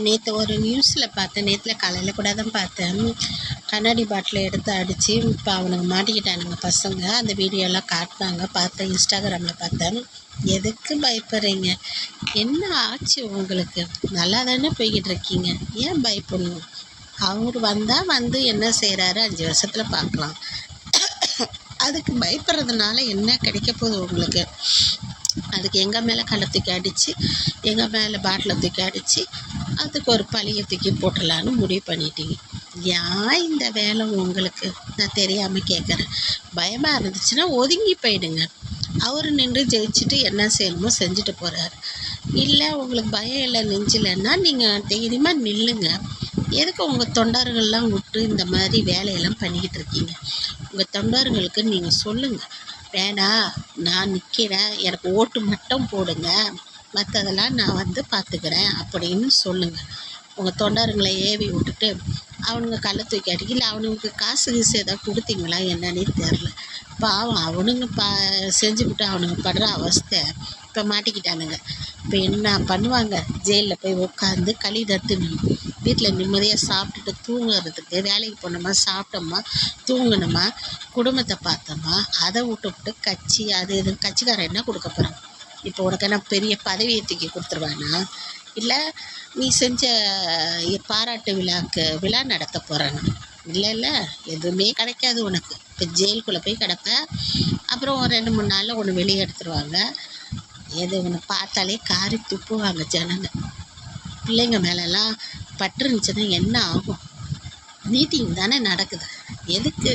நேற்று ஒரு நியூஸில் பார்த்தேன். நேற்றில் காலையில் கூட தான் பார்த்தேன். கண்ணாடி பாட்டில் எடுத்து அடித்து இப்போ அவனுங்க மாட்டிக்கிட்டானுங்க பசங்க. அந்த வீடியோலாம் காட்டினாங்க, பார்த்தேன். இன்ஸ்டாகிராமில் பார்த்தேன். எதுக்கு பயப்படுறீங்க? என்ன ஆச்சு உங்களுக்கு? நல்லா தானே போய்கிட்டு இருக்கீங்க, ஏன் பயப்படணும்? அவர் வந்தால் வந்து என்ன செய்கிறாரு 5 வருஷத்தில் பார்க்கலாம். அதுக்கு பயப்படுறதுனால என்ன கிடைக்க போகுது உங்களுக்கு? அதுக்கு எங்கள் மேலே கல்லை தூக்கி அடித்து, எங்கள் மேலே பாட்டிலை தூக்கி அடித்து, அதுக்கு ஒரு பழியை தூக்கி போட்டுடலான்னு முடிவு பண்ணிட்டீங்க. ஏன் இந்த வேலை உங்களுக்கு? நான் தெரியாமல் கேட்குறேன். பயமாக இருந்துச்சுன்னா ஒதுங்கி போயிடுங்க. அவர் நின்று ஜெயிச்சுட்டு என்ன செய்யணுமோ செஞ்சுட்டு போகிறாரு. இல்லை உங்களுக்கு பயம் இல்லை, நெஞ்சில்லைன்னா நீங்கள் தைரியமாக நில்லுங்க. எதுக்கு உங்கள் தொண்டர்கள்லாம் விட்டு இந்த மாதிரி வேலையெல்லாம் பண்ணிக்கிட்டு இருக்கீங்க? உங்கள் தொண்டர்களுக்கு நீங்கள் சொல்லுங்கள், வேணாம் நான் நிற்கிறேன், எனக்கு ஓட்டு மட்டும் போடுங்க, மற்றதெல்லாம் நான் வந்து பார்த்துக்கிறேன் அப்படின்னு சொல்லுங்கள். உங்கள் தொண்டருங்களை ஏவி விட்டுட்டு அவனுங்க கல்லை தூக்கி அடிக்கல. அவனுங்களுக்கு காசு கீசு எதாவது கொடுத்தீங்களா என்னன்னே தெரில. பாவம் அவனுங்க செஞ்சுக்கிட்டு அவனுங்க படுற அவஸ்தை. இப்போ மாட்டிக்கிட்டானுங்க. இப்போ என்ன பண்ணுவாங்க? ஜெயிலில் போய் உட்காந்து களி தத்துணும். வீட்டில் நிம்மதியாக சாப்பிட்டுட்டு தூங்குறதுக்கு, வேலைக்கு போனோமா, சாப்பிட்டோமா, தூங்கினோமா, குடும்பத்தை பார்த்தோமா, அதை விட்டு கட்சி அது இது கட்சிக்காரன் என்ன கொடுக்க போகிறான்? இப்போ உனக்கு என்ன பெரிய பதவியை தூக்கி கொடுத்துருவானா? இல்லை நீ செஞ்ச பாராட்டு விழா நடத்த போகிறானா? இல்லை எதுவுமே கிடைக்காது உனக்கு. இப்போ ஜெயிலுக்குள்ளே போய் கிடப்ப. அப்புறம் ஒரு 2-3 நாளில் ஒன்று வெளியே எடுத்துருவாங்க. எது ஒன்று பார்த்தாலே காரி துப்புவாங்க ஜனங்க. பிள்ளைங்க மேலெல்லாம் பட்டுருந்துச்சுன்னா என்ன ஆகும்? மீட்டிங் தானே நடக்குது, எதுக்கு?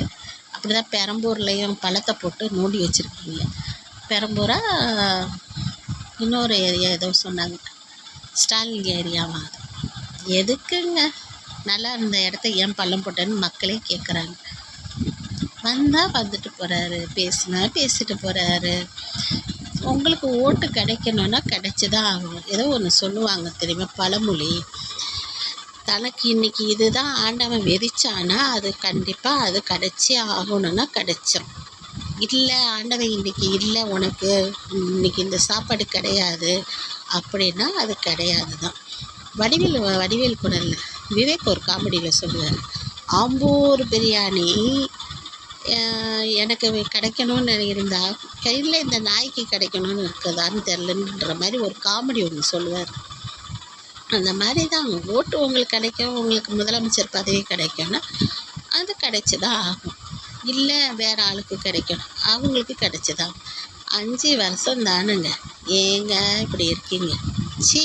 அப்படி தான் பெரம்பூர்லேயும் பழத்தை போட்டு நோண்டி வச்சுருக்கீங்க. பெரம்பூரா இன்னொரு ஏரியா ஏதோ சொன்னாங்க, ஸ்டாலின் ஏரியாவா? எதுக்குங்க? நல்லா இருந்த இடத்த ஏன் பள்ளம் போட்டேன்னு மக்களே கேட்குறாங்க. வந்தால் வந்துட்டு போகிறாரு, பேசினா பேசிட்டு போகிறாரு. உங்களுக்கு ஓட்டு கிடைக்கணுன்னா கிடைச்சி தான் ஆகணும். ஏதோ ஒன்று சொல்லுவாங்க தெரியுமா, பழமொழி. தனக்கு இன்றைக்கி இதுதான் ஆண்டவன் விதிச்சானா அது கண்டிப்பாக அது கிடைச்சி ஆகணும்னா கிடைச்சிடும். இல்லை ஆண்டவன் இன்றைக்கி இல்லை, உனக்கு இன்றைக்கி இந்த சாப்பாடு கிடையாது அப்படின்னா அது கிடையாது தான். வடிவேல் கூட இல்லை, விவேக் ஒரு காமெடியில் சொல்லுவார், ஆம்பூர் பிரியாணி எனக்கு கிடைக்கணும்னு இருந்தால் கையில் இந்த நாய்க்கு கிடைக்கணும்னு இருக்குதான்னு தெரிலன்ற மாதிரி ஒரு காமெடி ஒன்று சொல்லுவார். அந்த மாதிரி தான் ஓட்டு உங்களுக்கு கிடைக்கும், உங்களுக்கு முதலமைச்சர் பதவி கிடைக்கும்னா அது கிடைச்சி தான் ஆகும். இல்லை வேறு ஆளுக்கு கிடைக்கணும், அவங்களுக்கு கிடைச்சி தான். 5 வருஷம் தானுங்க, ஏங்க இப்படி இருக்கீங்க? சீ.